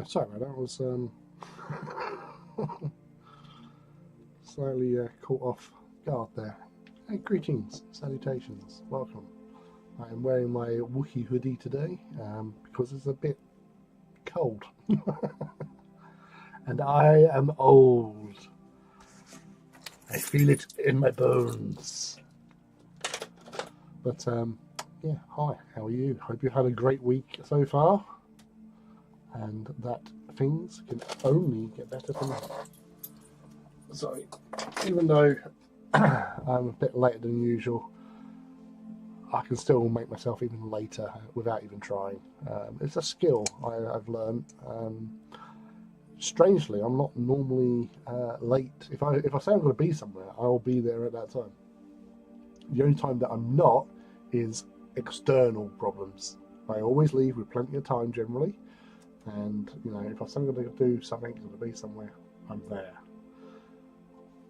Sorry, man, that was slightly caught off guard there. Hey, greetings, salutations, welcome. I am wearing my Wookiee hoodie today because it's a bit cold. And I am old. I feel it in my bones. But yeah, hi, how are you? Hope you've had a great week so far, and that things can only get better from here. So, even though I'm a bit later than usual, I can still make myself even later without even trying. It's a skill I've learned. Strangely, I'm not normally late. If I say I'm going to be somewhere, I'll be there at that time. The only time that I'm not is external problems. I always leave with plenty of time generally, and you know, if I'm going to do something, going to be somewhere, I'm there.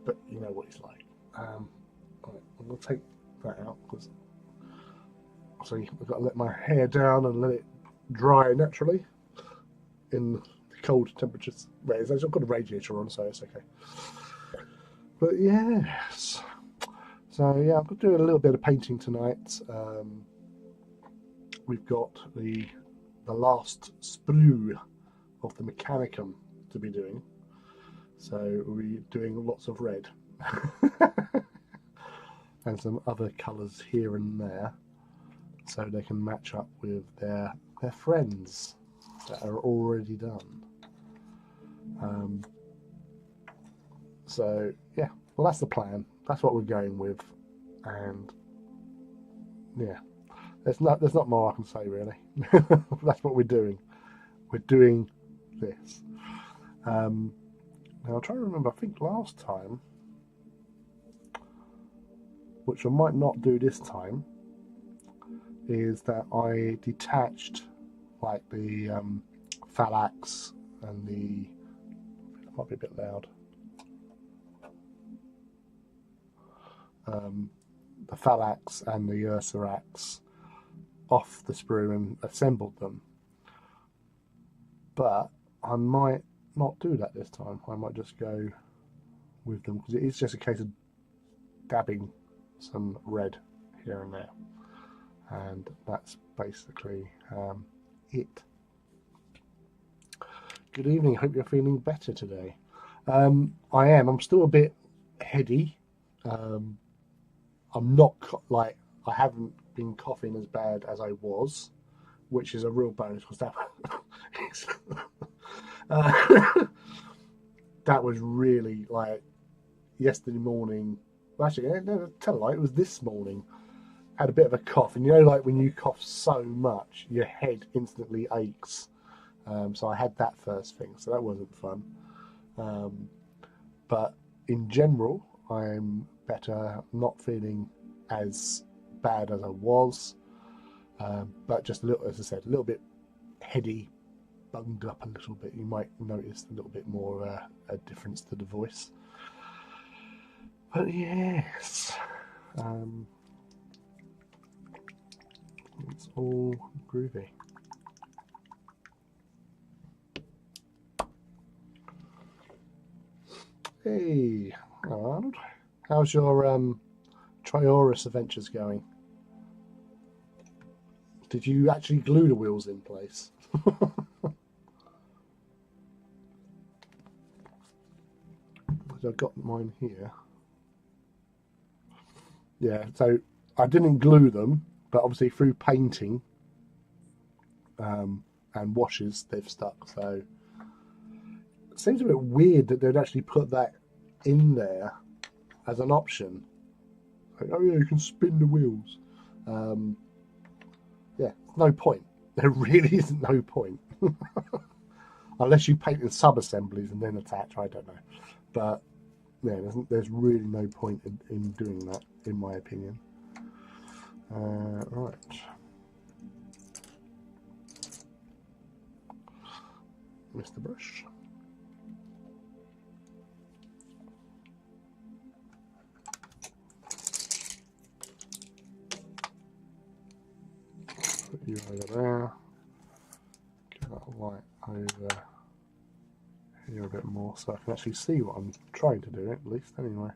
But you know what it's like. Right, I'm going to take that out because so I've got to let my hair down and let it dry naturally in the cold temperatures. Well, I've got a radiator on, so it's okay. But yes. So yeah, I'm going to do a little bit of painting tonight. We've got the last sprue of the Mechanicum to be doing. So we're doing lots of red and some other colours here and there, so they can match up with their friends that are already done. So yeah, well, that's the plan. That's what we're going with, and yeah, there's not more I can say really. That's what we're doing. We're doing this. Now I'm trying to remember. I think last time, which I might not do this time, is that I detached like the phalanx and the. It might be a bit loud. The phalanx and the ursarax off the sprue and assembled them, but I might not do that this time. I might just go with them because it is just a case of dabbing some red here and there, and that's basically it. Good evening, hope you're feeling better today. I am. I'm still a bit heady. I'm not like, I haven't been coughing as bad as I was, which is a real bonus because that that was really like yesterday morning. Well, actually, no, tell a lie, it was this morning. Had a bit of a cough, and you know, like when you cough so much, your head instantly aches. So I had that first thing, so that wasn't fun. But in general, I'm better, not feeling as bad as I was, but just a little, as I said, a little bit heady, bunged up a little bit. You might notice a little bit more a difference to the voice. But yes, it's all groovy. Hey, Arnold, how's your Triorus adventures going? Did you actually glue the wheels in place? I've got mine here. Yeah, so I didn't glue them, but obviously through painting and washes, they've stuck. So it seems a bit weird that they'd actually put that in there as an option. Like, oh yeah, you can spin the wheels. Yeah, no point. There really isn't no point. Unless you paint in sub-assemblies and then attach, I don't know. But yeah, there's really no point in doing that, in my opinion. Right. Mr. Brush. Put you over there. Get that light over here a bit more so I can actually see what I'm trying to do, at least, anyway.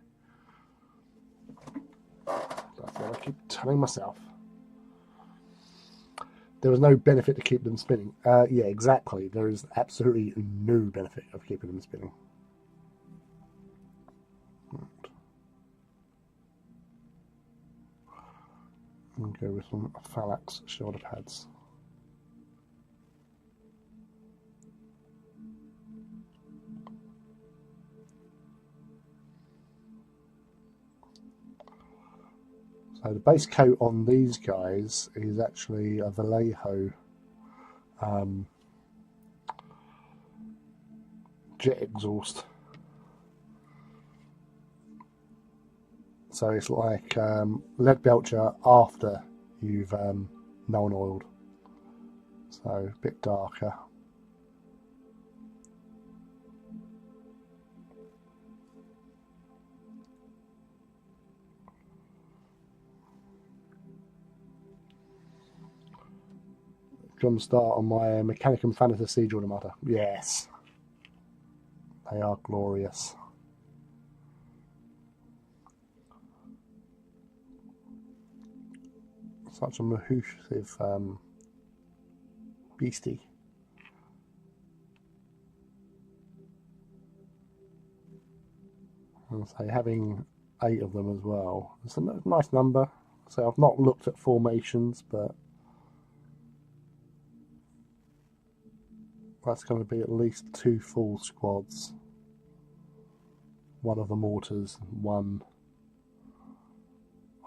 That's what I keep telling myself. There was no benefit to keep them spinning. Yeah, exactly. There is absolutely no benefit of keeping them spinning. I'll go with some Phalanx shoulder pads. So the base coat on these guys is actually a Vallejo jet exhaust. So it's like lead belcher after you've non-oiled. So a bit darker. Drum start on my Mechanicum Thanatos Siege Automata. Yes. They are glorious. Such a mahoosive beastie. And so having 8 of them as well. It's a nice number. So I've not looked at formations, but that's going to be at least 2 full squads. One of the mortars, one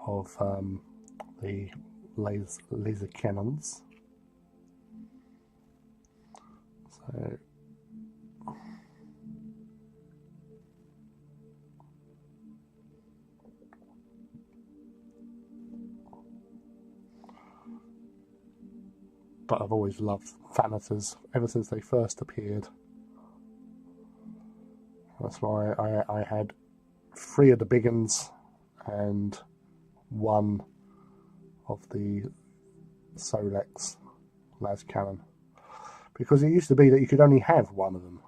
of the laser cannons. So but I've always loved Thanatos ever since they first appeared. That's why I had 3 of the big ones and 1 of the Solex las cannon. Because it used to be that you could only have 1 of them.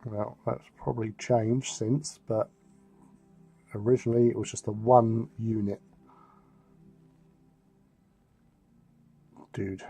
Well, that's probably changed since, but originally it was just a 1 unit dude.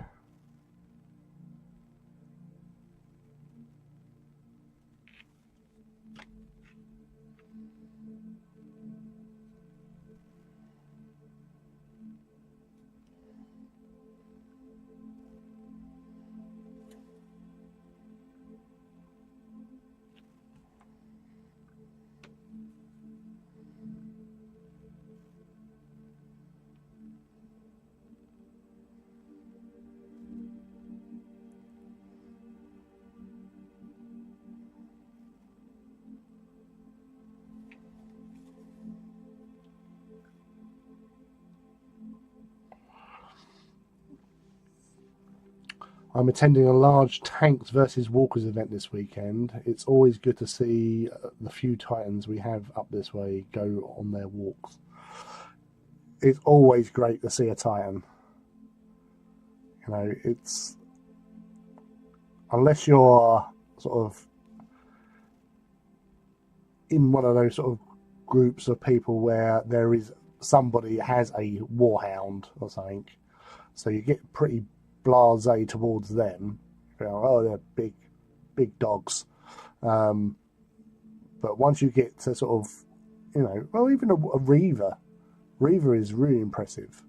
I'm attending a large tanks versus walkers event this weekend. It's always good to see the few Titans we have up this way go on their walks. It's always great to see a Titan. You know, it's... unless you're sort of in one of those sort of groups of people where there is somebody has a warhound or something, so you get pretty blasé towards them. You know, oh, they're big dogs. But once you get to sort of, you know, well, even a Reaver is really impressive.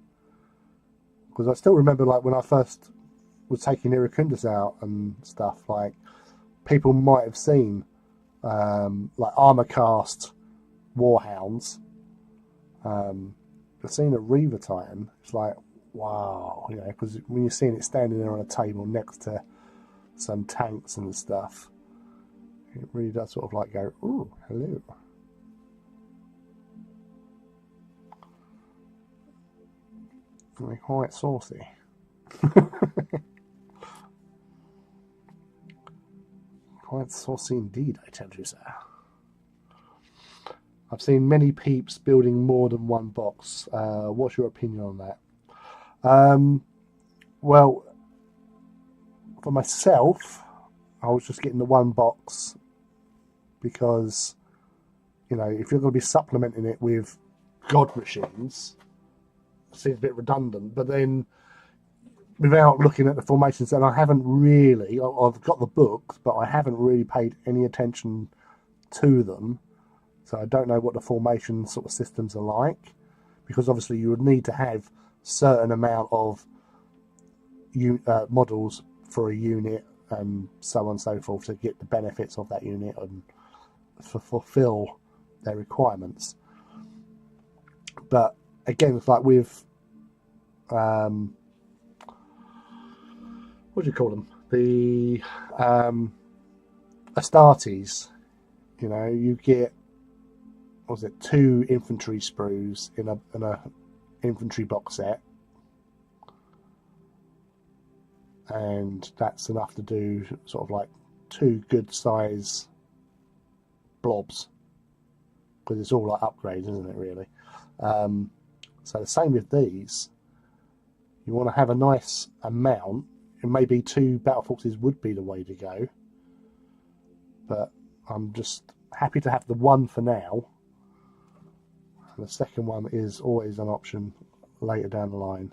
Because I still remember, like, when I first was taking Iracundus out and stuff, like, people might have seen like armor cast warhounds, but seeing a Reaver Titan, it's like, wow, you know, because when you're seeing it standing there on a table next to some tanks and stuff, it really does sort of like go, ooh, hello. They're quite saucy. Quite saucy indeed, I tell you, sir. I've seen many peeps building more than one box. What's your opinion on that? Well, for myself, I was just getting the one box because, you know, if you're going to be supplementing it with God machines, it seems a bit redundant. But then, without looking at the formations, and I haven't really, I've got the books, but I haven't really paid any attention to them. So I don't know what the formation sort of systems are like, because obviously you would need to have certain amount of models for a unit and so on and so forth to get the benefits of that unit and fulfill their requirements. But again, it's like with what do you call them? The Astartes. You know, you get, what was it, 2 infantry sprues in a infantry box set, and that's enough to do sort of like 2 good size blobs, because it's all like upgrades, isn't it, really? So the same with these. You want to have a nice amount, and maybe 2 battle forces would be the way to go, but I'm just happy to have the one for now. And the second one is always an option later down the line.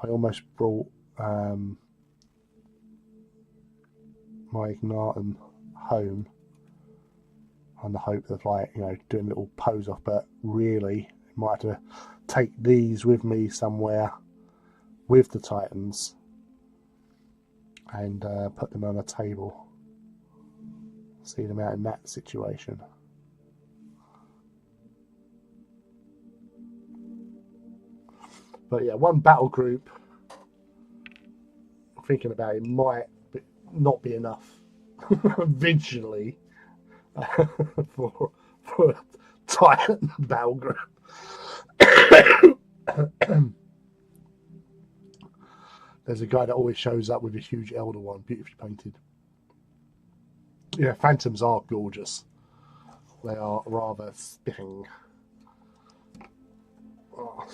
I almost brought my Ignatum home on the hope of, like, you know, doing a little pose off, but really I might have to take these with me somewhere with the Titans and put them on a table, see them out in that situation. But yeah, one battle group, thinking about it, might not be enough visually for a Titan battle group. There's a guy that always shows up with a huge Elder one, beautifully painted. Yeah, Phantoms are gorgeous. They are rather spiffing. Oh.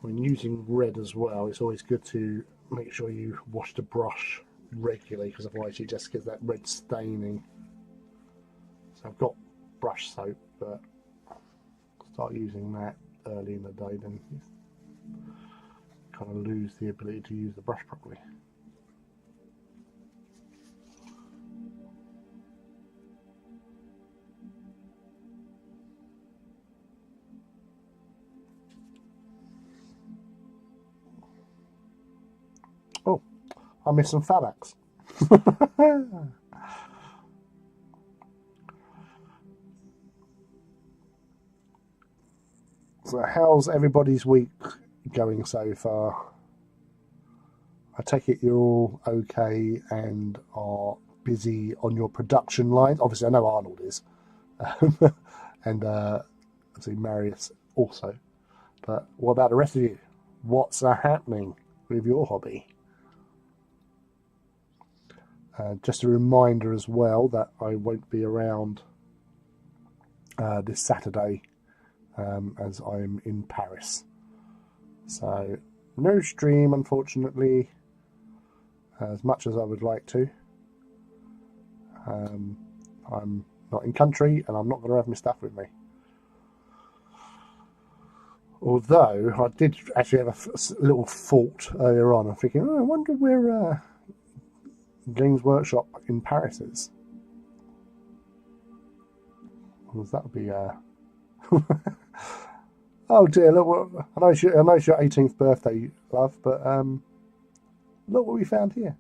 When using red as well, it's always good to make sure you wash the brush regularly, because otherwise you just get that red staining. So I've got brush soap, but start using that early in the day, then you kind of lose the ability to use the brush properly. Oh, I missed some Fabax. So how's everybody's week going so far? I take it you're all okay and are busy on your production lines. Obviously, I know Arnold is, and obviously Marius also. But what about the rest of you? What's happening with your hobby? Just a reminder as well that I won't be around this Saturday as I'm in Paris. So no stream, unfortunately, as much as I would like to. I'm not in country and I'm not going to have my stuff with me. Although I did actually have a little thought earlier on. I'm thinking, I wonder where Games Workshop in Paris is. Because that would be... Oh dear, look, I know it's your 18th birthday, love, but look what we found here.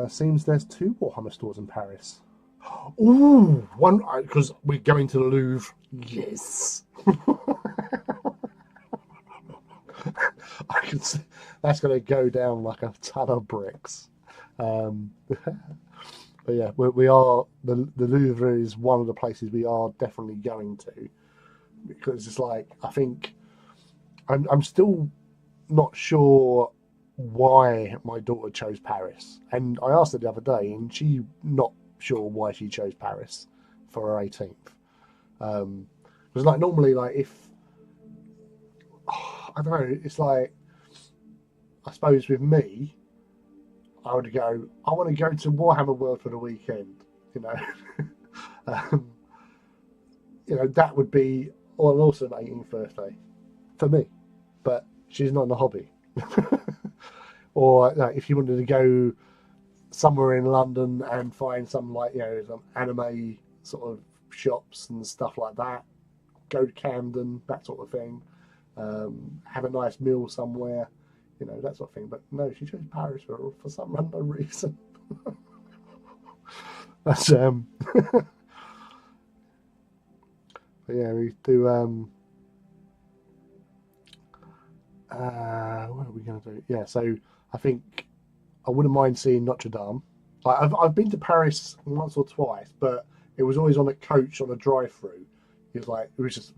Seems there's 2 Warhammer stores in Paris. Ooh, one because we're going to the Louvre. Yes. I can see that's going to go down like a ton of bricks. But yeah, we are the Louvre is one of the places we are definitely going to, because it's like I think I'm still not sure why my daughter chose Paris, and I asked her the other day, and she not sure why she chose Paris for her 18th. Because like normally, like if I don't know, it's like I suppose with me, I would go. I want to go to Warhammer World for the weekend. You know, um, that would be an awesome 18th birthday for me. But she's not in the hobby. Or if you wanted to go somewhere in London and find some some anime sort of shops and stuff like that, go to Camden, that sort of thing. Have a nice meal somewhere, that sort of thing. But no, she chose Paris for some random reason. That's but yeah, we do. What are we going to do? Yeah, so I think I wouldn't mind seeing Notre Dame. Like I've been to Paris once or twice, but it was always on a coach on a drive-through. It was just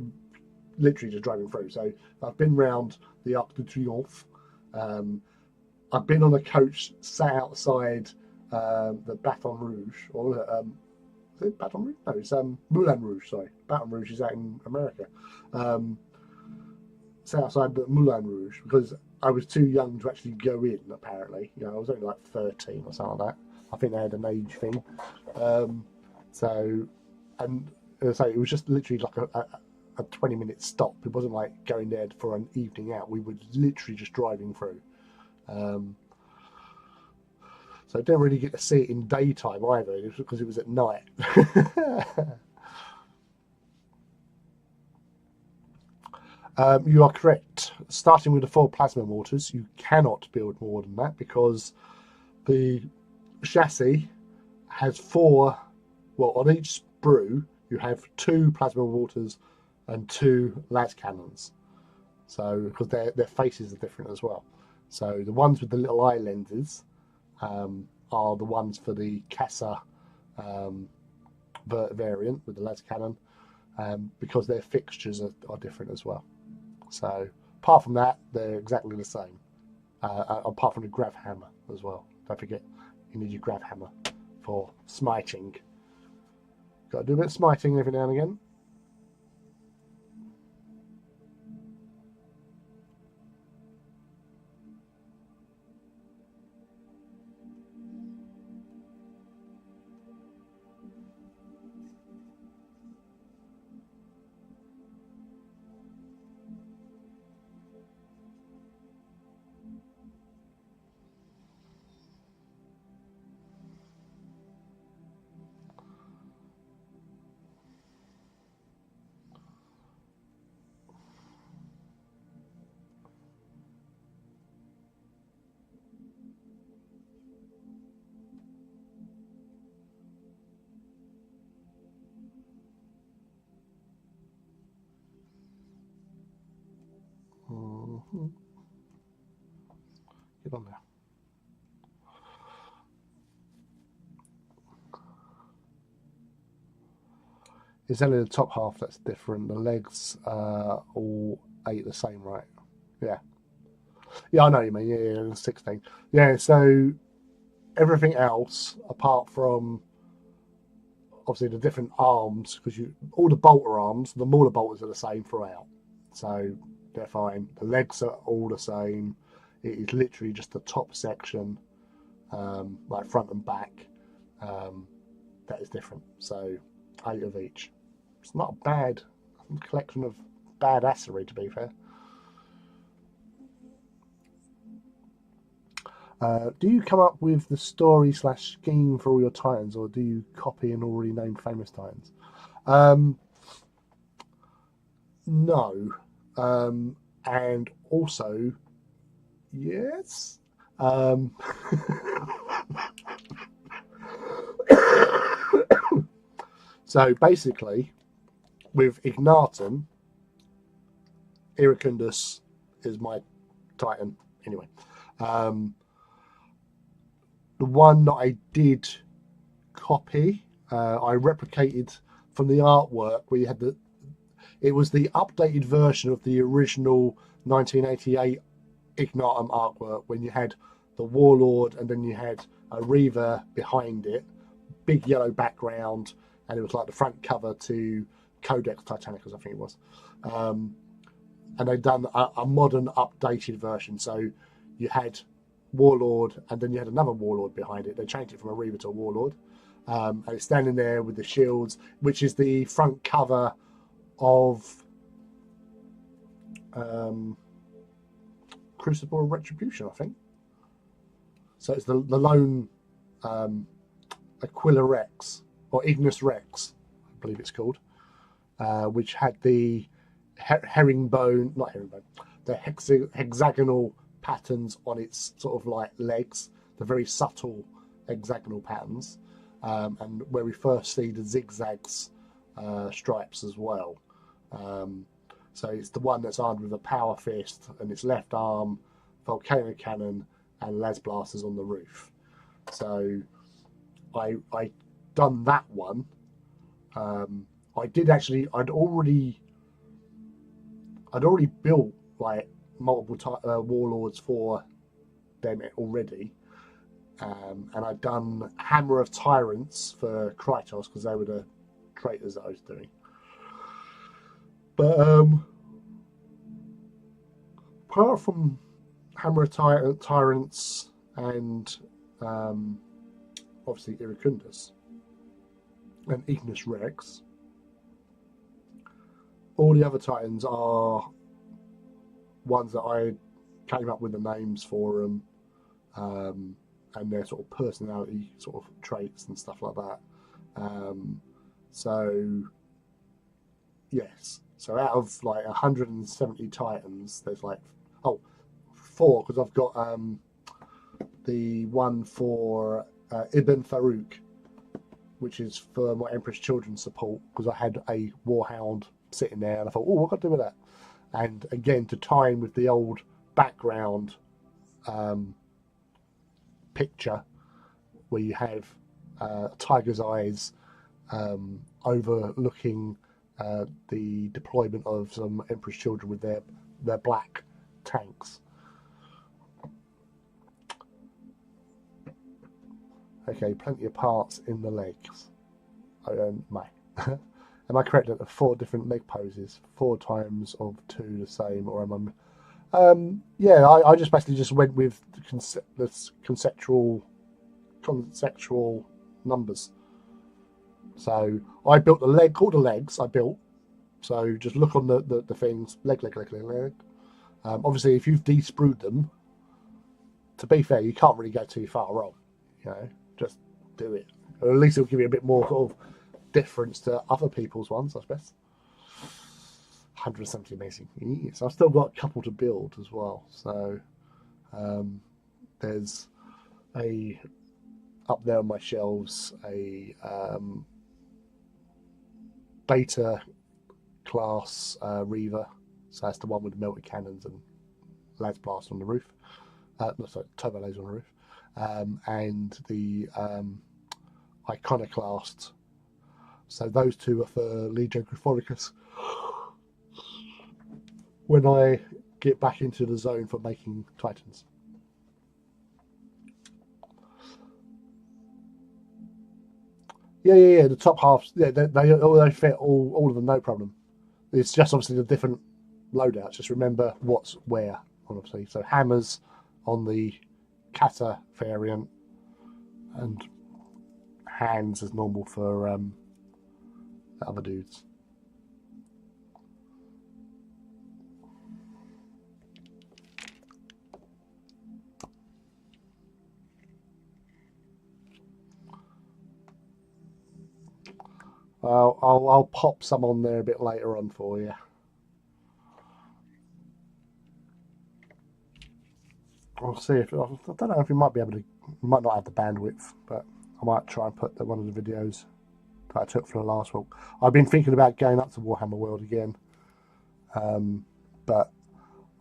literally just driving through. So I've been round the Arc de Triomphe. I've been on a coach sat outside the Baton Rouge, or is it Baton Rouge? No, it's Moulin Rouge. Sorry, Baton Rouge is out in America. Sat outside the Moulin Rouge because I was too young to actually go in. Apparently, I was only like 13 or something like that. I think they had an age thing. So, and as I say, it was just literally like a 20-minute stop. It wasn't like going there for an evening out. We were literally just driving through. So I didn't really get to see it in daytime either, because it was at night. You are correct. Starting with the 4 plasma mortars, you cannot build more than that because the chassis has 4. Well, on each sprue, you have 2 plasma mortars and 2 las cannons. So, because their faces are different as well. So, the ones with the little eye lenses are the ones for the Casa variant with the las cannon, because their fixtures are different as well. So, apart from that, they're exactly the same. Apart from the grav hammer as well. Don't forget, you need your grav hammer for smiting. Got to do a bit of smiting every now and again. Get on there. It's only the top half that's different. The legs all 8 the same, right? Yeah. Yeah, I know what you mean. Yeah, 16. Yeah, so everything else, apart from obviously the different arms, because all the bolter arms, the Mauler bolters are the same throughout. So they're fine. The legs are all the same. It is literally just the top section, like front and back, that is different. So 8 of each. It's not a bad collection of badassery, to be fair. Do you come up with the story / scheme for all your Titans, or do you copy an already named famous Titans? No. And also, yes. So basically, with Ignatum, Iracundus is my Titan. Anyway, the one that I did copy, I replicated from the artwork where you had it was the updated version of the original 1988 Ignatum artwork when you had the Warlord and then you had a Reaver behind it, big yellow background, and it was like the front cover to Codex Titanicus, I think it was. And they'd done a modern updated version. So you had Warlord and then you had another Warlord behind it. They changed it from a Reaver to a Warlord. And it's standing there with the shields, which is the front cover of Crucible of Retribution, I think. So it's the lone Aquila Rex, or Ignis Rex, I believe it's called, which had the herringbone, not herringbone, the hexagonal patterns on its sort of like legs, the very subtle hexagonal patterns, and where we first see the zigzags stripes as well. So it's the one that's armed with a power fist and its left arm, volcano cannon, and las blasters on the roof. So I done that one. I did actually. I'd already built like multiple warlords for them already, and I'd done Hammer of Tyrants for Krytos because they were the traitors that I was doing. But apart from Hammer of Tyrants and obviously Iracundus and Ignis Rex, all the other Titans are ones that I came up with the names for them, and their sort of personality sort of traits and stuff like that. So yes, So out of like 170 Titans, there's like, oh, 4, because I've got the one for Ibn Farouk, which is for my Emperor's Children support, because I had a Warhound sitting there, and I thought, oh, what can I do with that? And again, to tie in with the old background picture, where you have tiger's eyes overlooking the deployment of some Emperor's Children with their black tanks. Okay, plenty of parts in the legs. Am I correct that there are 4 different leg poses, 4 times of 2 the same, or am I? Yeah, I just basically just went with the conceptual numbers. So I built all the legs I built. So just look on the things, leg. Obviously, if you've de-sprued them, to be fair, you can't really go too far wrong. You know, just do it. Or at least it'll give you a bit more sort of difference to other people's ones, I suppose. 170 amazing. Yes, I've still got a couple to build as well. So there's up there on my shelves a beta class Reaver. So that's the one with the melted cannons and las blast on the roof. No, sorry, turbo laser on the roof. And the Iconoclast. So those 2 are for Legio Gryphonicus. When I get back into the zone for making Titans. Yeah. The top halves, yeah, they fit all of them, no problem. It's just obviously the different loadouts. Just remember what's where, obviously. So hammers on the Kata variant, and hands as normal for the other dudes. I'll pop some on there a bit later on for you. I'll see if I don't know if we might be able to. We might not have the bandwidth, but I might try and put one of the videos that I took for the last walk. I've been thinking about going up to Warhammer World again, but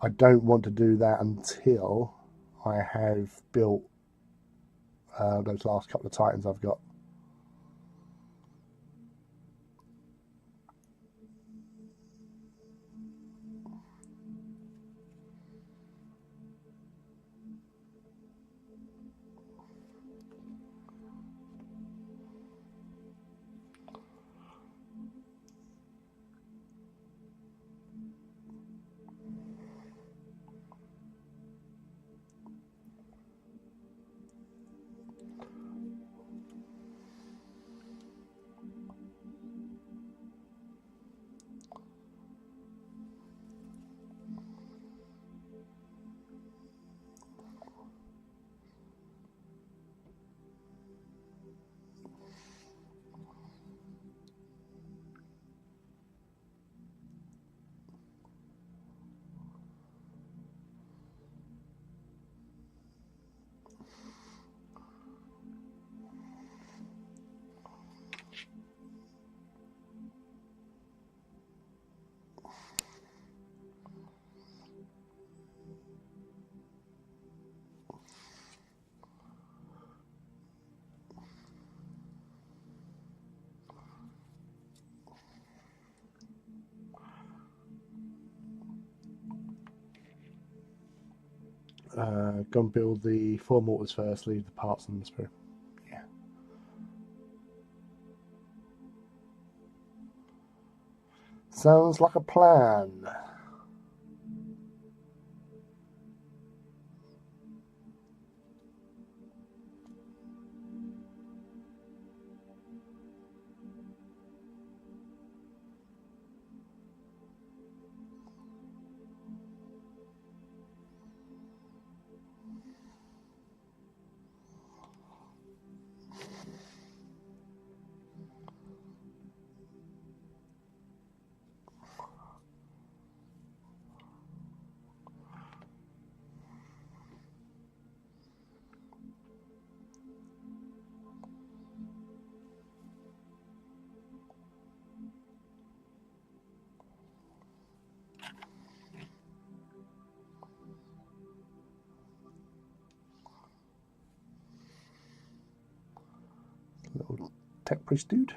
I don't want to do that until I have built those last couple of Titans I've got. Go and build the 4 mortars first, leave the parts in the sprue. Yeah. Sounds like a plan. tech priest dude.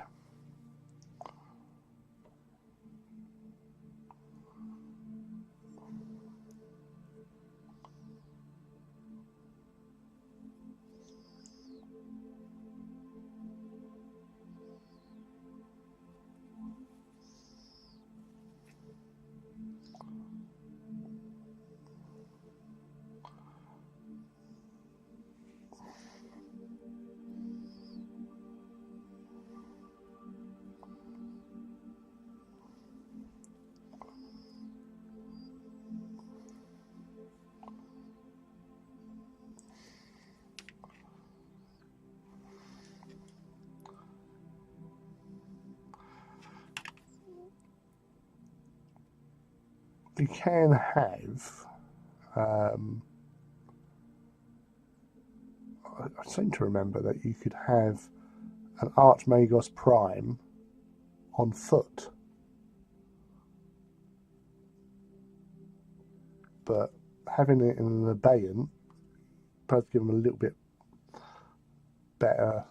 You can have, I seem to remember that you could have an Archmagos Prime on foot, but having it in an abeyant does give them a little bit better,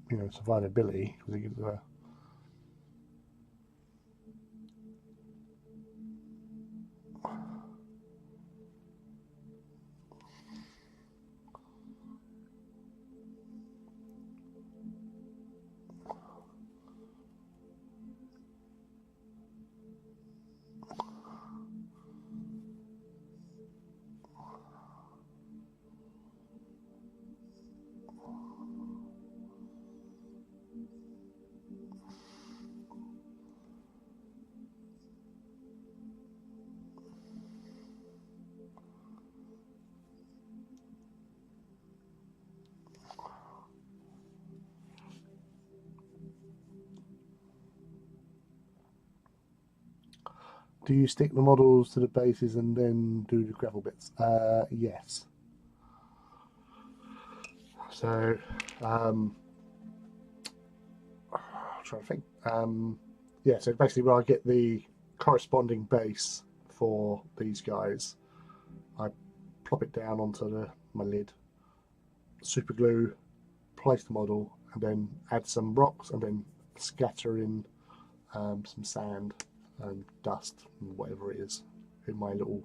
you know, survivability, because it gives a Do you stick the models to the bases and then do the gravel bits? Yes. So, I'm trying to think. Yeah, so basically when I get the corresponding base for these guys, I plop it down onto my lid, super glue, place the model, and then add some rocks, and then scatter in some sand and dust and whatever it is in my little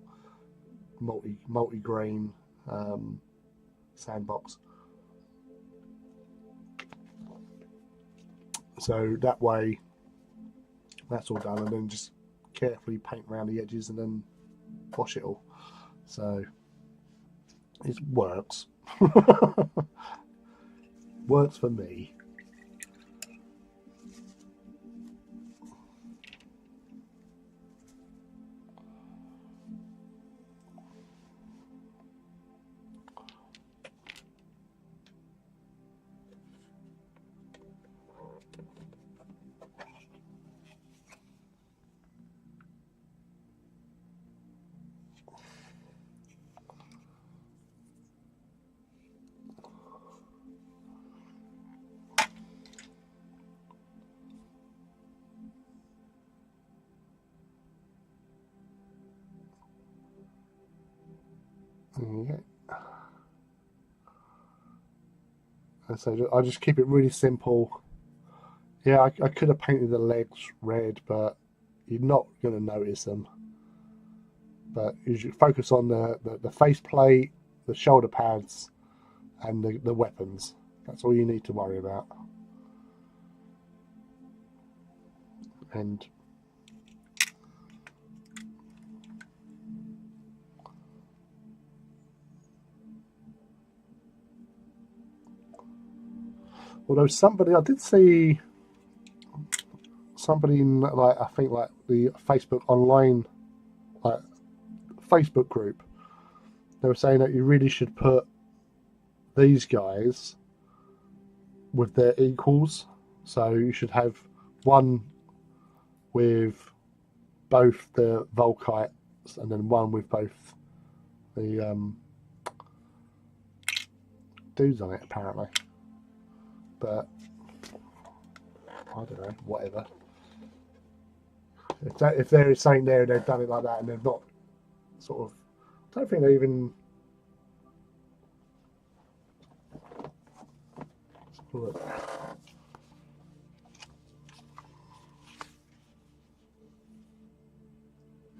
multi-grain sandbox. So that way that's all done, and then just carefully paint around the edges and then wash it all. So it works. Works for me. Yeah. And so I just keep it really simple. Yeah, I could have painted the legs red, but you're not going to notice them. But you should focus on the face plate, the shoulder pads, and the weapons. That's all you need to worry about. And although I did see somebody in, like, I think like the Facebook online, like, Facebook group, they were saying that you really should put these guys with their equals. So you should have one with both the Volkites and then one with both the dudes on it, apparently. But I don't know, whatever. If there is something there and they've done it like that and they've not sort of, I don't think they even. Look.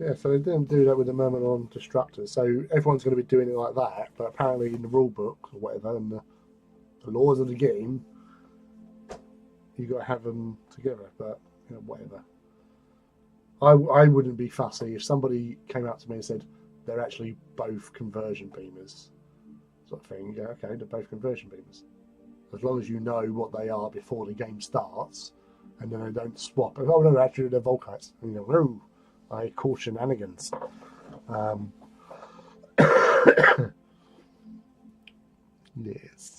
Yeah, so they didn't do that with the Myrmidon Destructors. So everyone's going to be doing it like that, but apparently in the rule book or whatever, and the laws of the game, you got to have them together. But you know, whatever. I wouldn't be fussy if somebody came up to me and said they're actually both conversion beamers, sort of thing. Yeah, okay, they're both conversion beamers. As long as you know what they are before the game starts, and then they don't swap. Oh no, actually they're Volkites. And you go, no, I call shenanigans. Yes.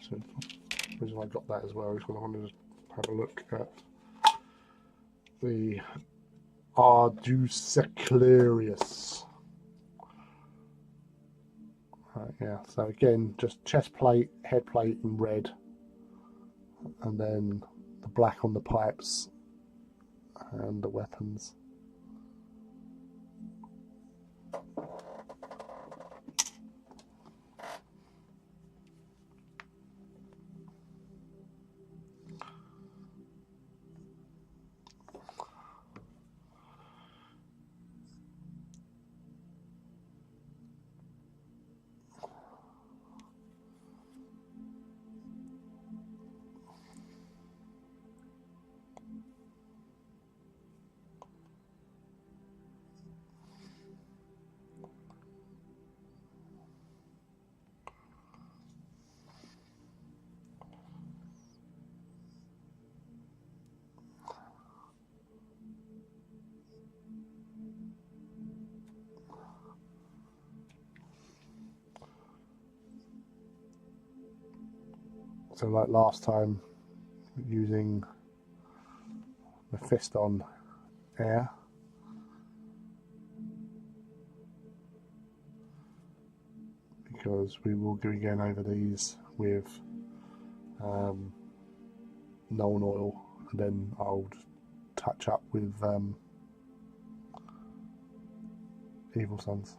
So the reason I got that as well is because I wanted to have a look at the Arduciclarius. Yeah, so again, just chest plate, head plate in red, and then the black on the pipes and the weapons. So like last time, using the fist on air. Because we will be going over these with known oil, and then I'll touch up with Evil Sons.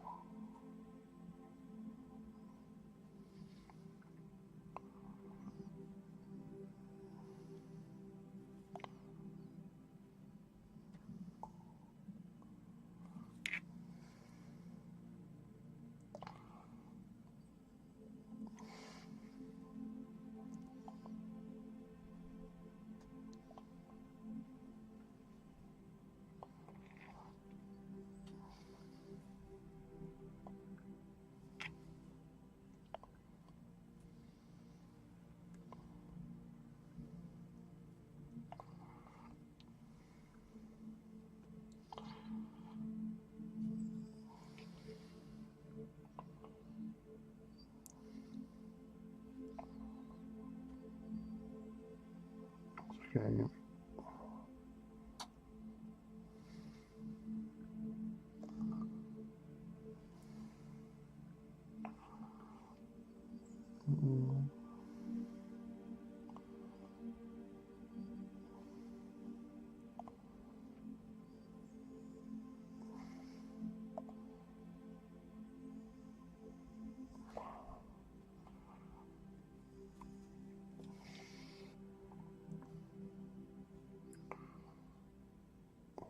Okay.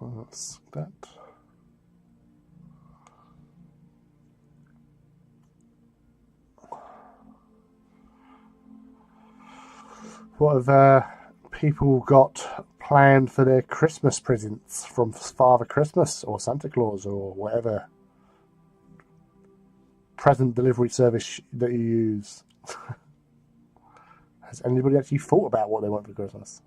Well, that's that. What have people got planned for their Christmas presents from Father Christmas or Santa Claus or whatever present delivery service that you use? Has anybody actually thought about what they want for Christmas?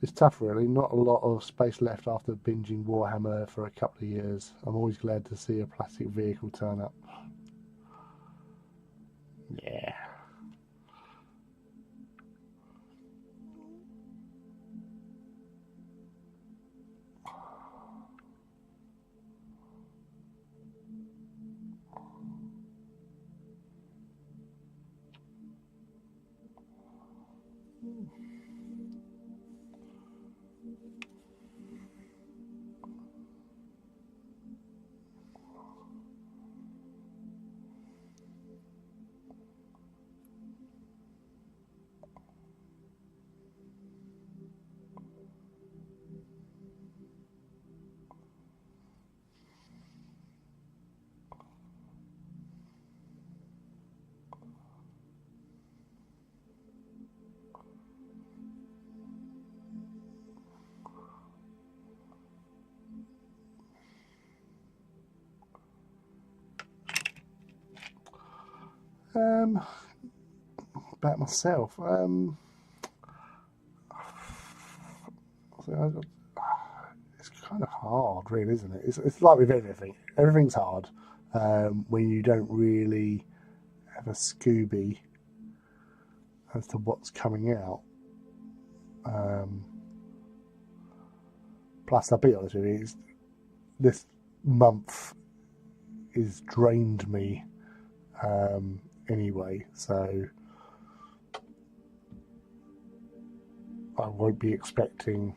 it's tough, really. Not a lot of space left after binging Warhammer for a couple of years. I'm always glad to see a plastic vehicle turn up. Yeah. About myself. It's kind of hard, really, isn't it? It's like with everything. Everything's hard when you don't really have a Scooby as to what's coming out. Plus, I'll be honest with you, this month has drained me anyway, so I won't be expecting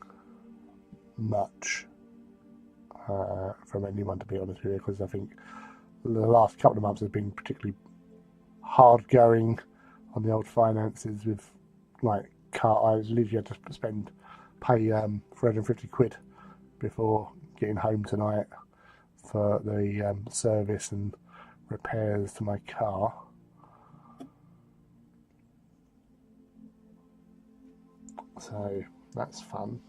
much from anyone, to be honest with you, because I think the last couple of months have been particularly hard going on the old finances with like car. I literally had to pay 350 quid before getting home tonight for the service and repairs to my car. So that's fun.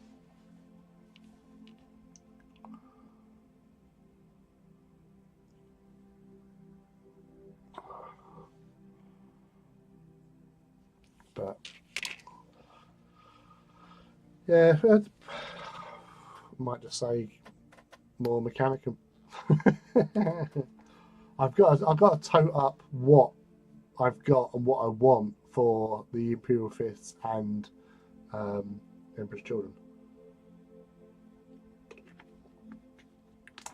But yeah, I might just say more Mechanicum. I've got to tote up what I've got and what I want for the Imperial Fists and Emperor's Children.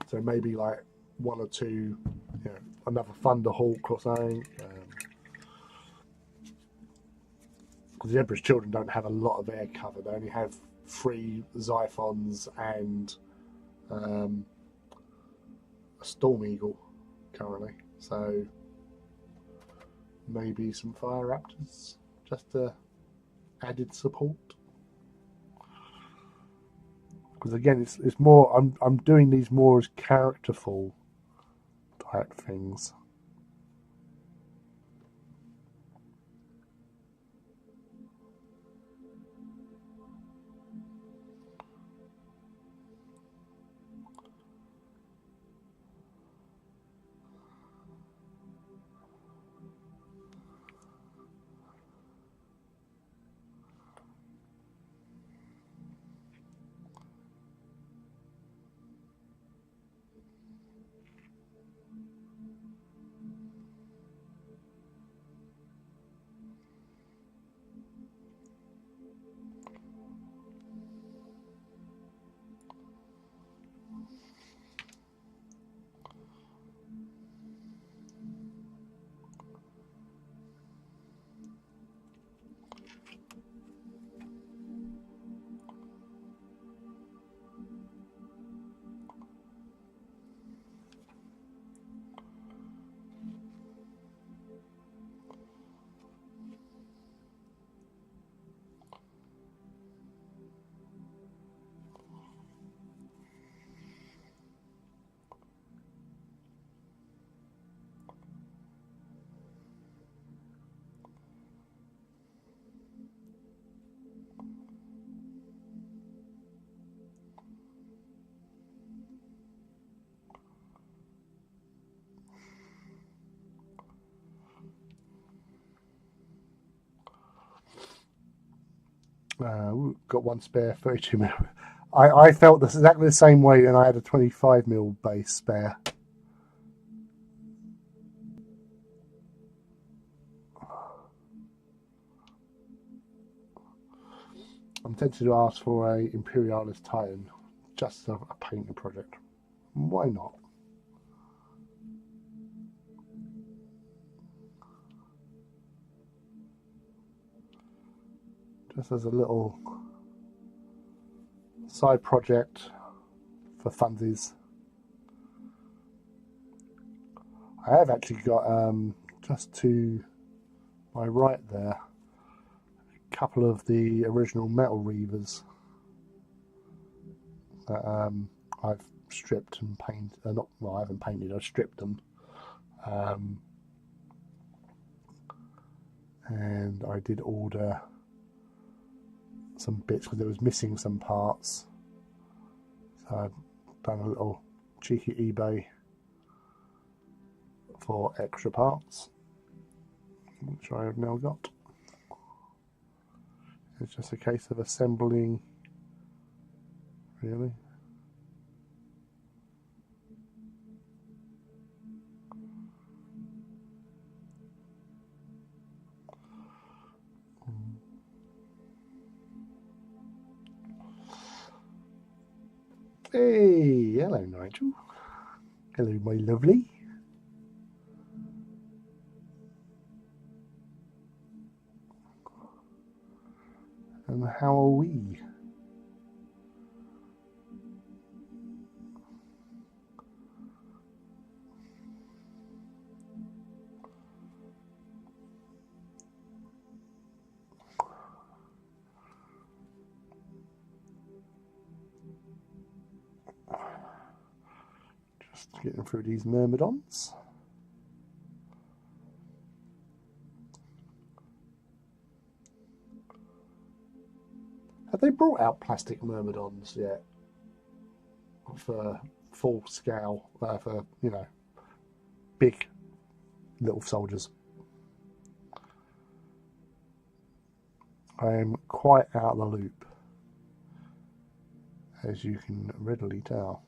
So maybe like one or two, another Thunderhawk or something. Because the Emperor's Children don't have a lot of air cover. They only have 3 Xiphons and a Storm Eagle currently. So maybe some Fire Raptors, just added support. Because again, it's more. I'm doing these more as characterful type things. Got one spare 32mm. I felt this exactly the same way, and I had a 25mm base spare. I'm tempted to ask for a Imperialis Titan, just a painting project. Why not? Just as a little side project for funsies. I have actually got just to my right there a couple of the original metal reavers that I've stripped and painted. Not well, I haven't painted. I've stripped them, and I did order some bits because it was missing some parts. So I've done a little cheeky eBay for extra parts, which I have now got. It's just a case of assembling, really. Hey, hello Nigel. Hello my lovely. And how are we? Just getting through these myrmidons. Have they brought out plastic myrmidons yet? For full scale, for, you know, big little soldiers. I am quite out of the loop, as you can readily tell.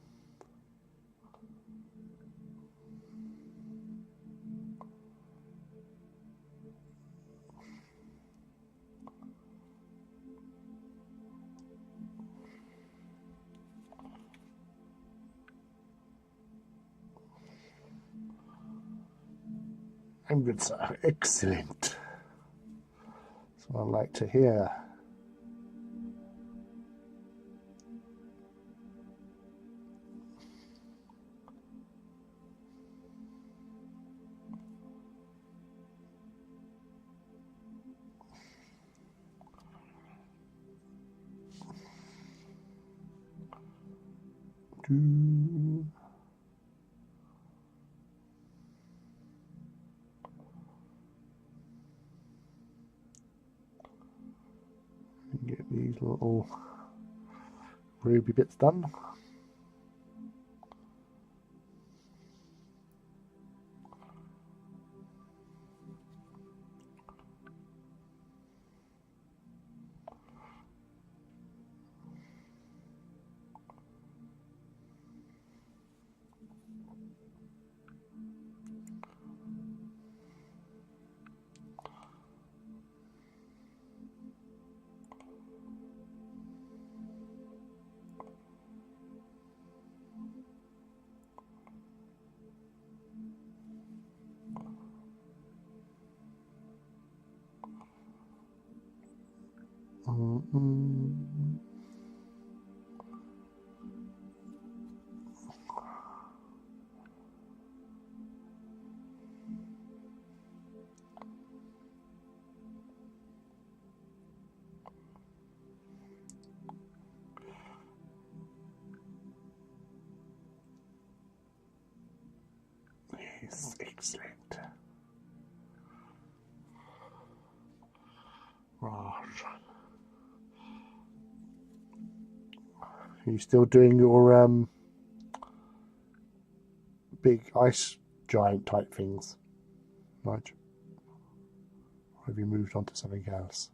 I'm good, sir. Excellent. That's what I like to hear. Get these little ruby bits done. Yes, excellent. Right. Are you still doing your big ice giant type things, Nigel? Or have you moved on to something else?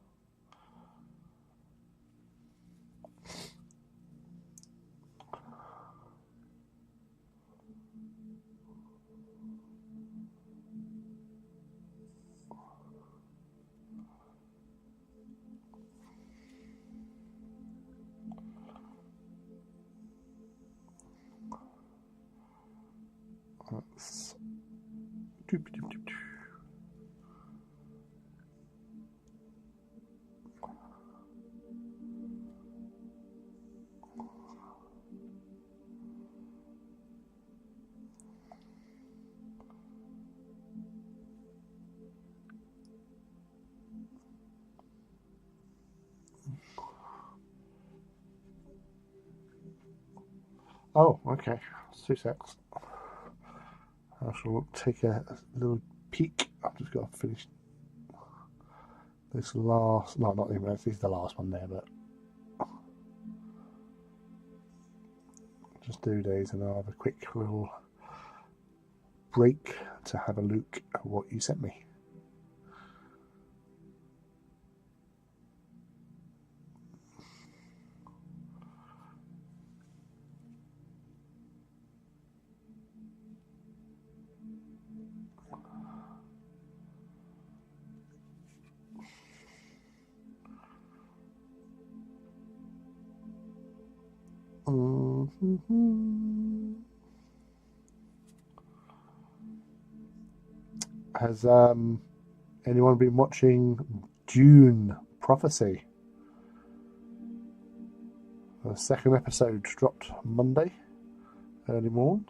Oh, okay. 2 secs. I shall take a little peek. I've just got to finish this last. No, not even. This is the last one there, but just do these and I'll have a quick little break to have a look at what you sent me. Has anyone been watching Dune Prophecy? The second episode dropped Monday, early morn.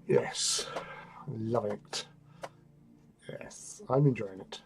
Yes, loving it. Yes, I'm enjoying it.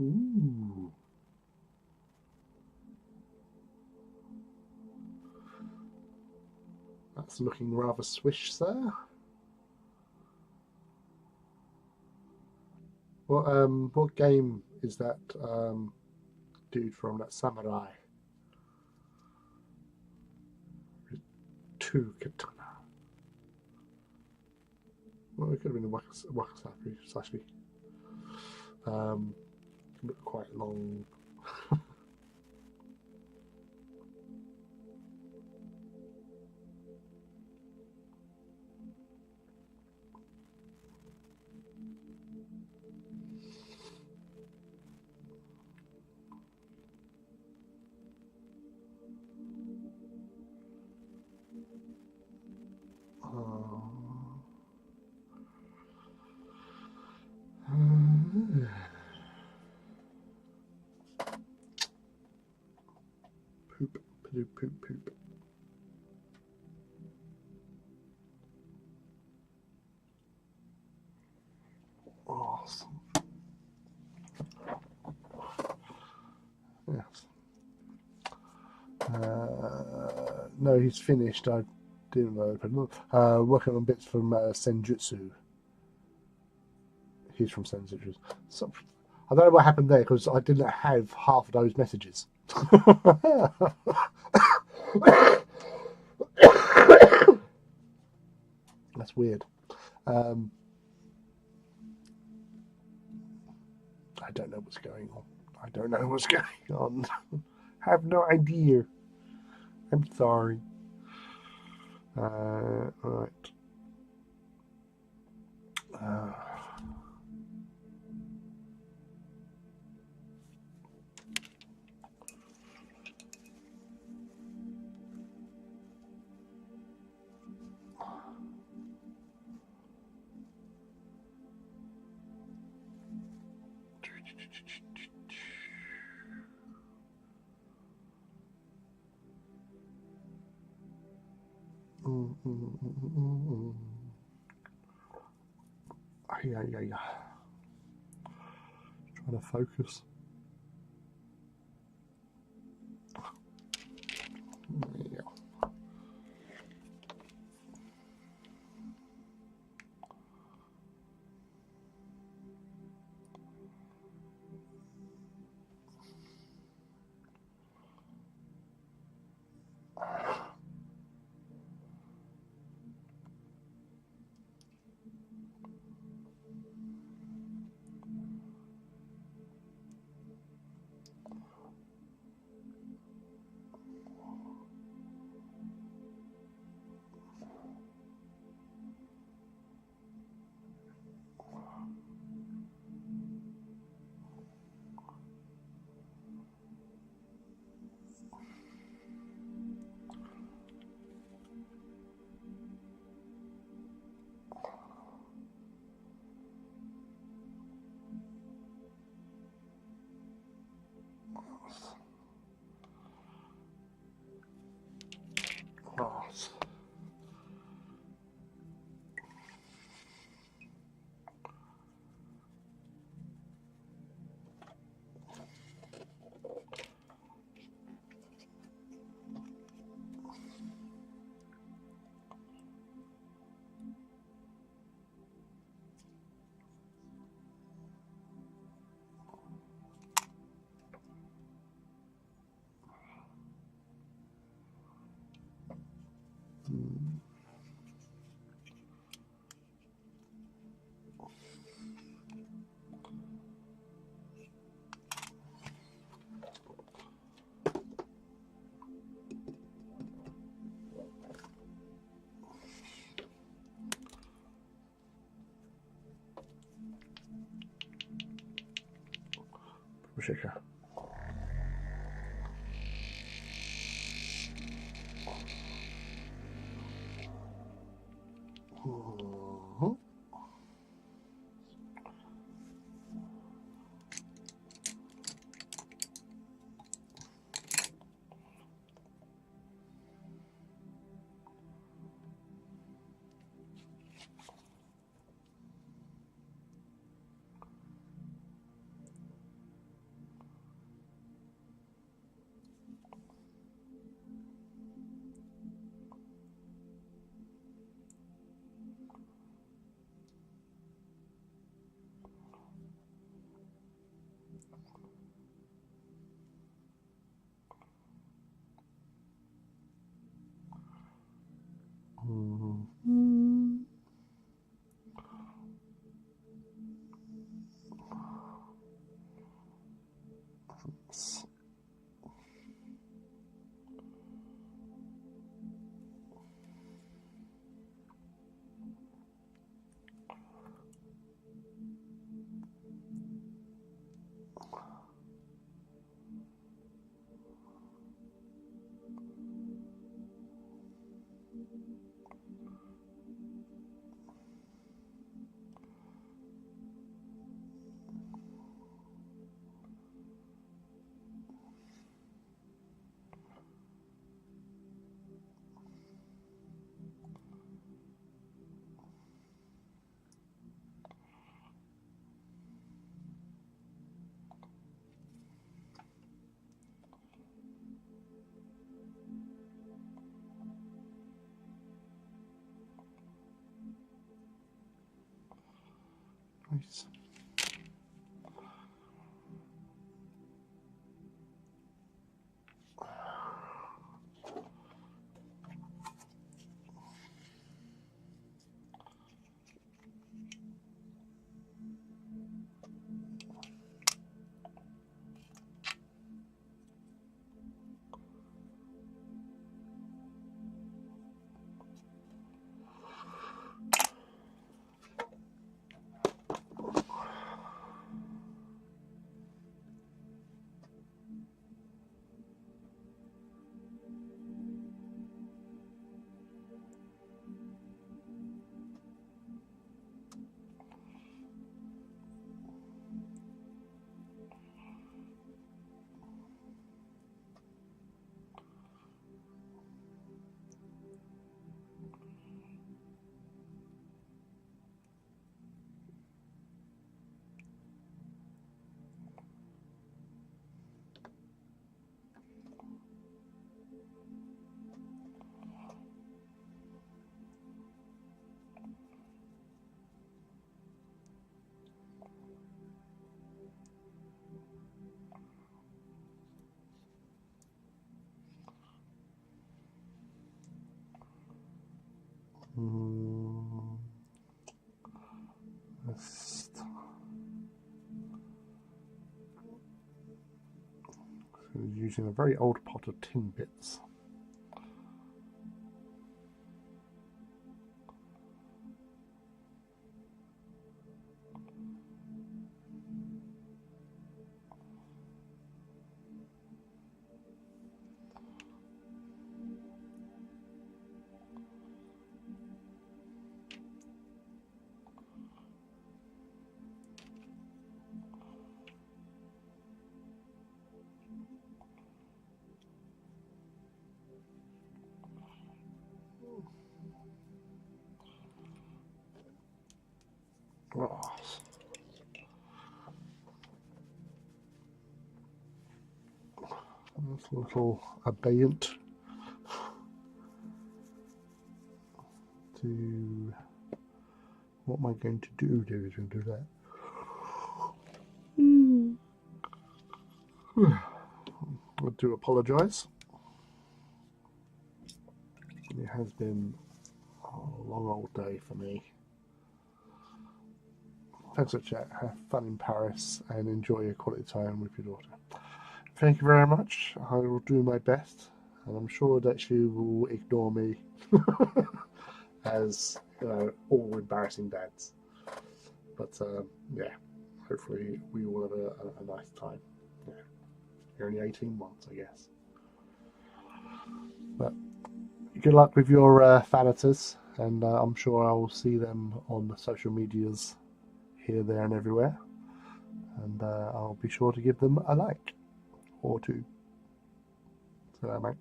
Ooh. That's looking rather swish there. What game is that dude from, that samurai? Two katana. Well, it could have been a Wakasaku, Sashi. Looked quite long. poop, poop, poop, poop. Awesome. Yes. No, he's finished. I didn't open. Working on bits from Senjutsu. He's from Senjutsu. So, I don't know what happened there because I didn't have half of those messages. That's weird. I don't know what's going on. I don't know what's going on. Have no idea. I'm sorry. Right. Yeah. Trying to focus. Yeah. Shaker. Nice. Just using a very old pot of tin bits. Oh. That's a little abeyant to what am I going to do? Do that. I do apologise. It has been a long old day for me. Thanks for the chat. Have fun in Paris and enjoy your quality time with your daughter. Thank you very much. I will do my best, and I'm sure that she will ignore me as all embarrassing dads. But yeah, hopefully we will have a nice time. Yeah. You're only 18 months, I guess. But good luck with your fanators, and I'm sure I will see them on the social medias here, there, and everywhere. And I'll be sure to give them a like or two. So, mate.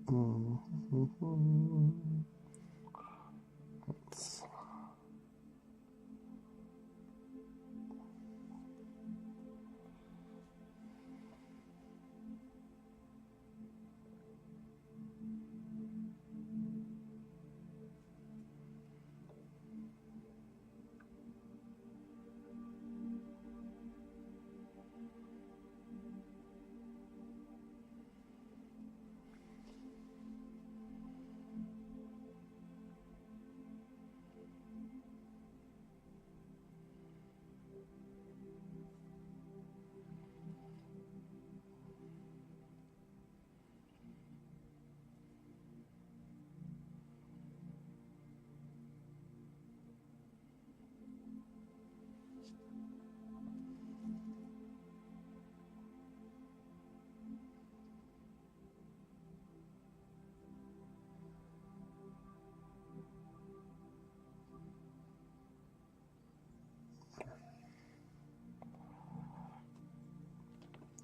Let's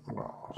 well,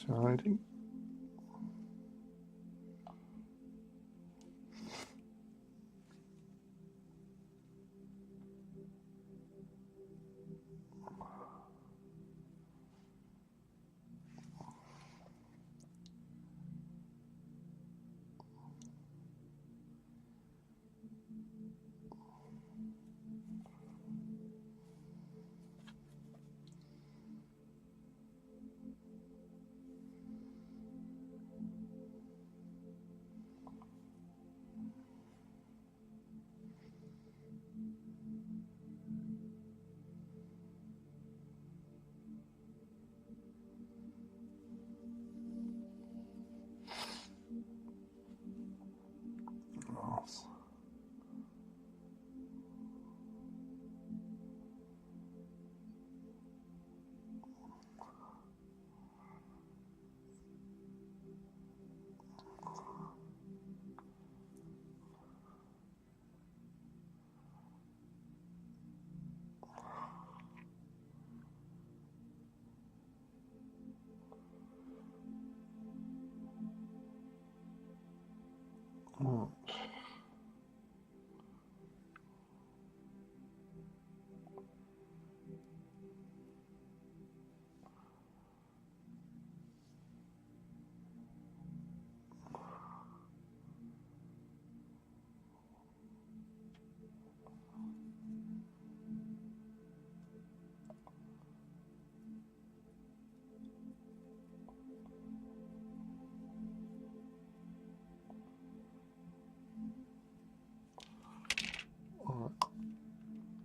tidy.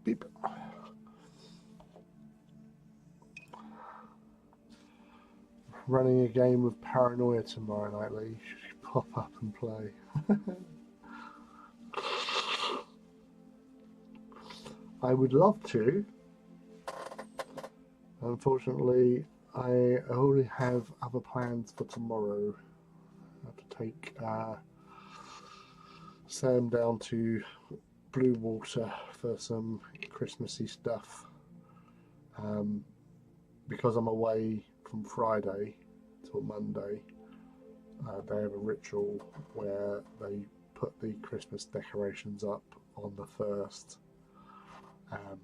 Beep. Running a game of Paranoia tomorrow night, Lee. You should pop up and play. I would love to. Unfortunately, I already have other plans for tomorrow. I have to take Sam down to Blue Water for some Christmassy stuff. Because I'm away from Friday till Monday, they have a ritual where they put the Christmas decorations up on the 1st.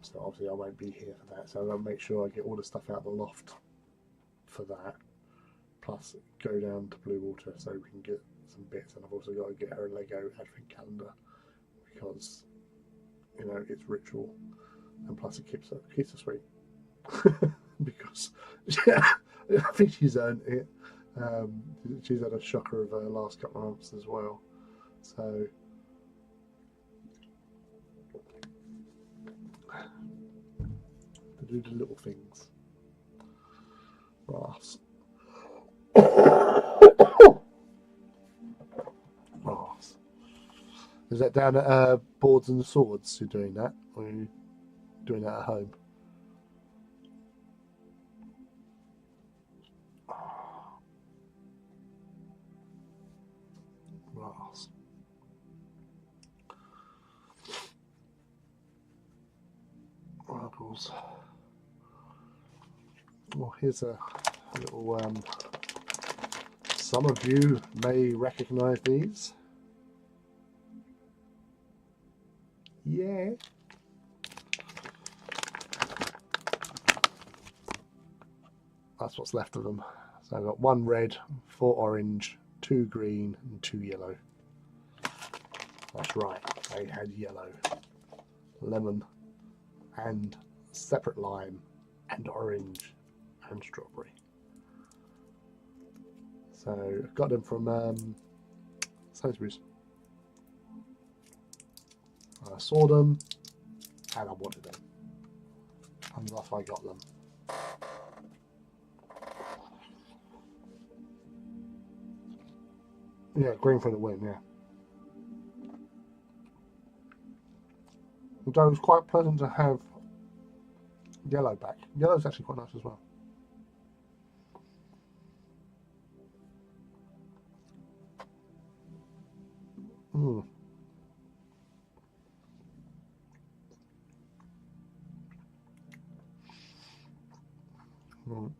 So obviously I won't be here for that. So I'll make sure I get all the stuff out of the loft for that. Plus go down to Blue Water so we can get some bits. And I've also got to get her a Lego advent calendar because you know, it's ritual, and plus it keeps her sweet. Because yeah, I think she's earned it. She's had a shocker of her last couple of months as well. So to do the little things. Brass. Brass. Is that down at Boards and Swords you're doing that? Or are you doing that at home? Brass. Ruggles. Well, here's a little, some of you may recognise these. Yeah. That's what's left of them. So I've got 1 red, 4 orange, 2 green and 2 yellow. That's right, I had yellow, lemon and separate lime and orange and strawberry. So I've got them from Sainsbury's. I saw them and I wanted them, and that's why I got them. Yeah, green for the win, yeah. Although it was quite pleasant to have yellow back. Yellow's actually quite nice as well. Mm. Mm.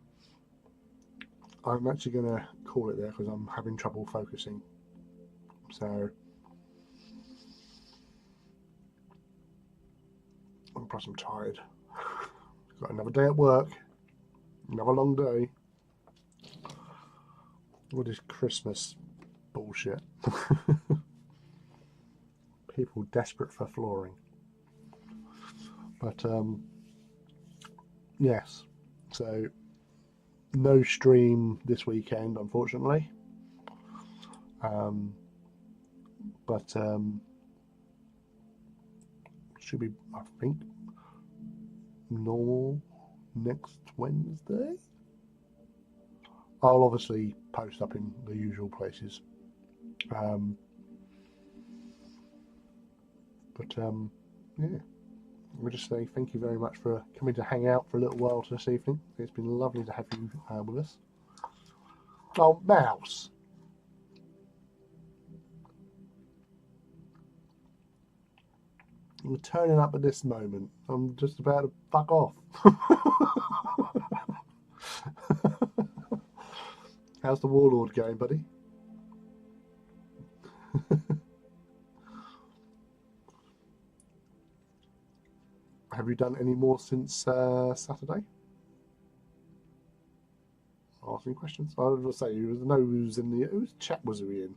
I'm actually going to call it there because I'm having trouble focusing. So, plus I'm tired. Got another day at work, another long day. What is Christmas bullshit? People desperate for flooring. But yes, so no stream this weekend, unfortunately. But should be, I think, normal next Wednesday. I'll obviously post up in the usual places. Yeah, we'll just say thank you very much for coming to hang out for a little while this evening. It's been lovely to have you with us. Oh, Mouse. You're turning up at this moment. I'm just about to fuck off. How's the Warlord going, buddy? Have you done any more since Saturday? Asking questions. I was going to say, you know who's in the... Whose chat was he in?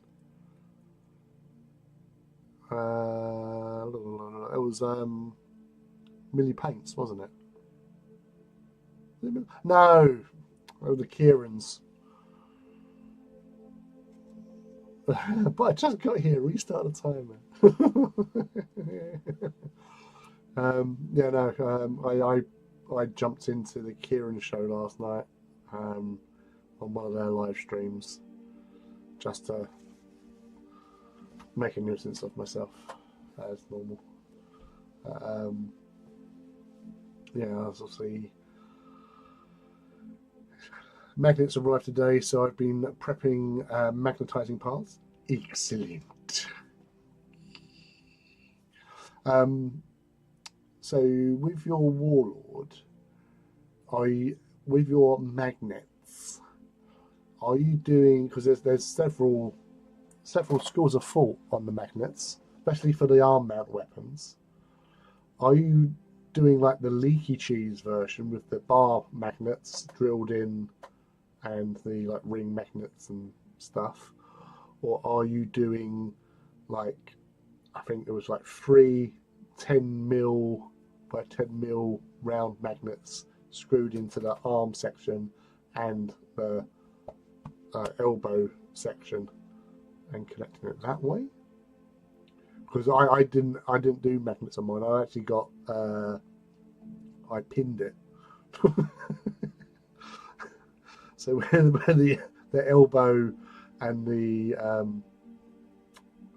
It was Millie Paints, wasn't it? No! Oh, the Kierans. But I just got here. Restart the timer. Yeah, no. I jumped into the Kieran show last night on one of their live streams just to make a nuisance of myself as normal. Yeah, obviously magnets arrived today, so I've been prepping magnetizing parts. Excellent. So with your Warlord, with your magnets, are you doing, because there's several schools of thought on the magnets, especially for the arm mount weapons. Are you doing like the leaky cheese version with the bar magnets drilled in and the like ring magnets and stuff, or are you doing like, I think it was like 3 10mm by 10mm round magnets screwed into the arm section and the elbow section, and connecting it that way. Because I didn't do magnets on mine. I actually got I pinned it. So where the elbow and the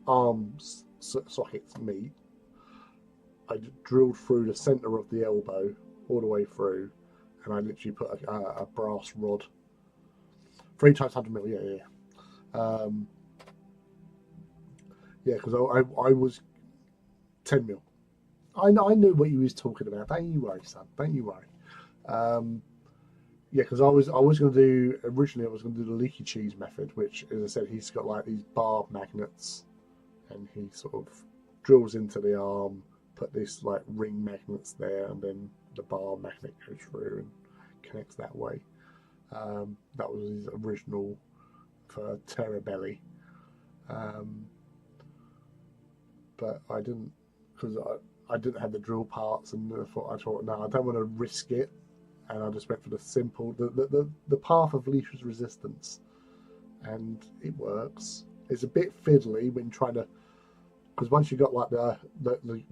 arm sockets meet, I drilled through the center of the elbow all the way through, and I literally put a brass rod, 3 times 100mm. Yeah, because I was 10mm. I knew what you was talking about. Don't you worry, son. Don't you worry. Yeah, because I was going to do, originally I was going to do the leaky cheese method, which, as I said, he's got like these bar magnets, and he sort of drills into the arm, put this like ring magnets there, and then the bar magnet goes through and connects that way. That was his original for Terra Belly. But I didn't, because I didn't have the drill parts, and I thought no, I don't want to risk it, and I just went for the simple, the path of least resistance, and it works. It's a bit fiddly when trying to, because once you've got like the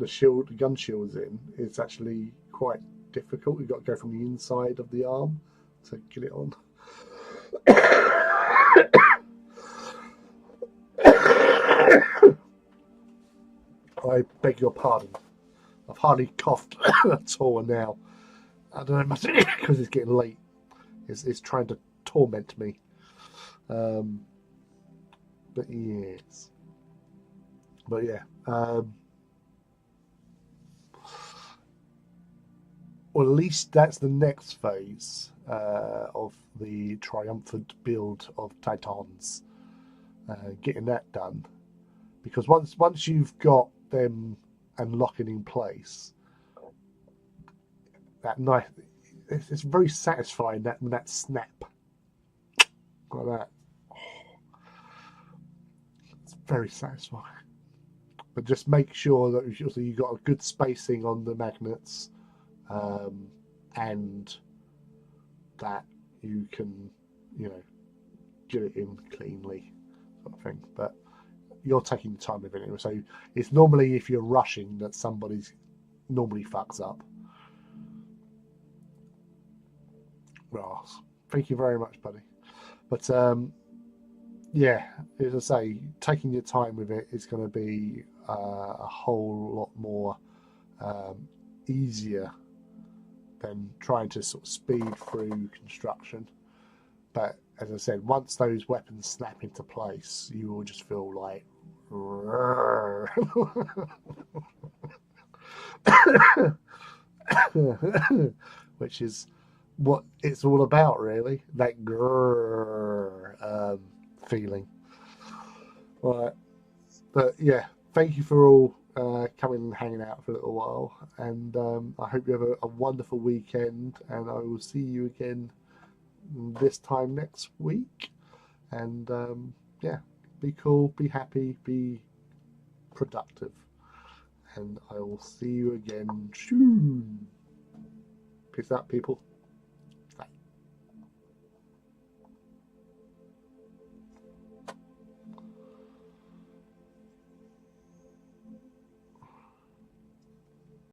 shield, the gun shields in, it's actually quite difficult. You've got to go from the inside of the arm to get it on. I beg your pardon. I've hardly coughed at all now. I don't know, because it's getting late. It's trying to torment me. But yes. But yeah. Well, at least that's the next phase of the triumphant build of Titans. Getting that done. Because once you've got them and locking in place, that knife, it's very satisfying, that snap like that. It's very satisfying. But just make sure that you've got a good spacing on the magnets, and that you can, get it in cleanly, sort of thing. But you're taking the time with it anyway. So it's normally, if you're rushing, that somebody's normally fucks up. Well, thank you very much, buddy. But yeah, as I say, taking your time with it is going to be a whole lot more easier than trying to sort of speed through construction. But as I said, once those weapons snap into place, you will just feel like which is what it's all about, really, that grrr feeling. Right. But yeah, thank you for all coming and hanging out for a little while, and I hope you have a wonderful weekend, and I will see you again this time next week. And yeah, be cool, be happy, be productive, and I will see you again soon. Peace out, people.